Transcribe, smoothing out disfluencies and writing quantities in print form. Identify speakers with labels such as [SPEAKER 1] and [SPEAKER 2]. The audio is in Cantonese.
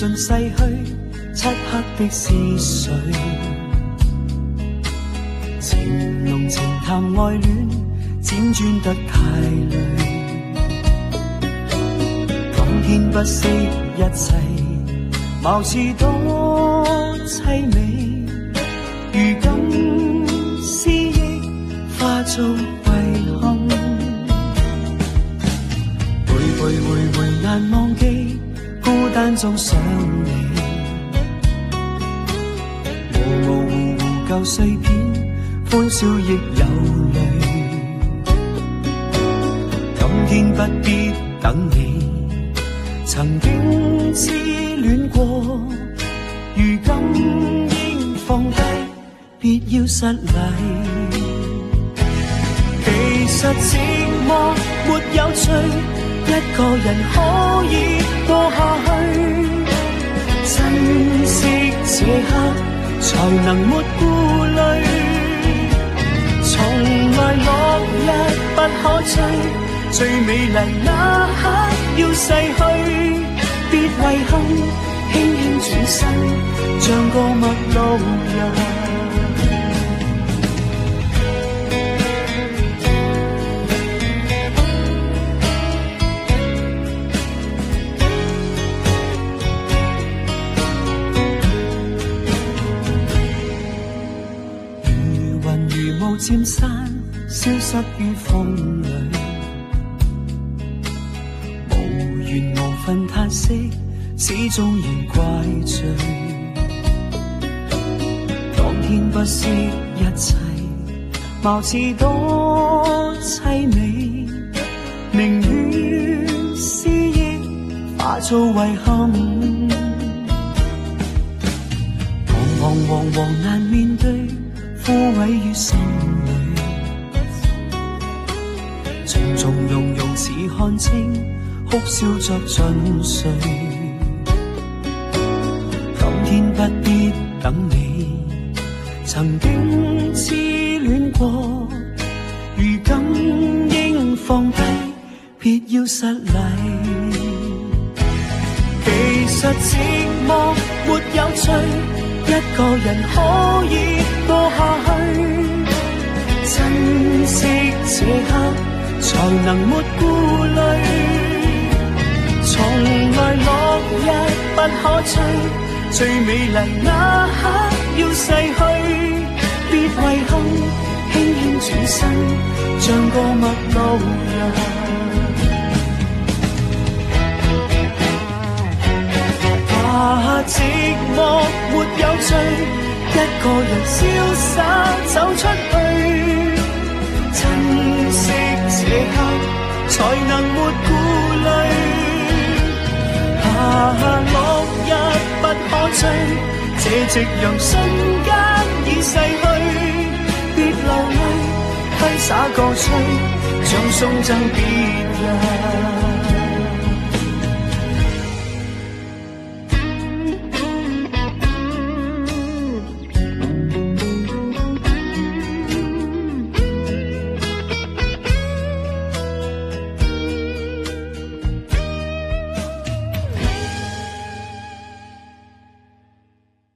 [SPEAKER 1] 盡逝去，漆黑的是誰？情濃情淡愛戀，輾轉得太累。當天不惜一切，貌似多凄美，如今思憶化做遺憾。回難忘記，孤單中想你，模糊舊碎片，歡笑亦有淚。今天不必等你，曾經痴戀過，如今應放低，別要失禮。其實寂寞沒有趣，一個人可以過下去，珍惜這刻才能沒顧慮。從來落日不可追，最美麗那刻要逝去，別遺憾，輕輕轉身，像個陌路人。漸散，消失於風裏，無緣無分嘆息，始終仍怪罪。當天不惜一切，貌似多凄美，寧願思憶化做遺憾。彷徨難面對，枯萎於心裏，從容似看清，哭笑着盡碎。今天不必等你，曾經痴戀過，如今應放低，別要失禮。其實寂寞沒有趣，一個人可以過下去，珍惜這刻才能沒顧慮。從來落日不可追，最美麗那刻要逝去，別遺憾，輕輕轉身，像個陌路人。寂寞沒有罪，一個人瀟灑走出去，珍惜這刻才能沒顧慮。落日不可追，這夕陽瞬間已逝去，別流淚，揮灑歌吹，像送贈別人。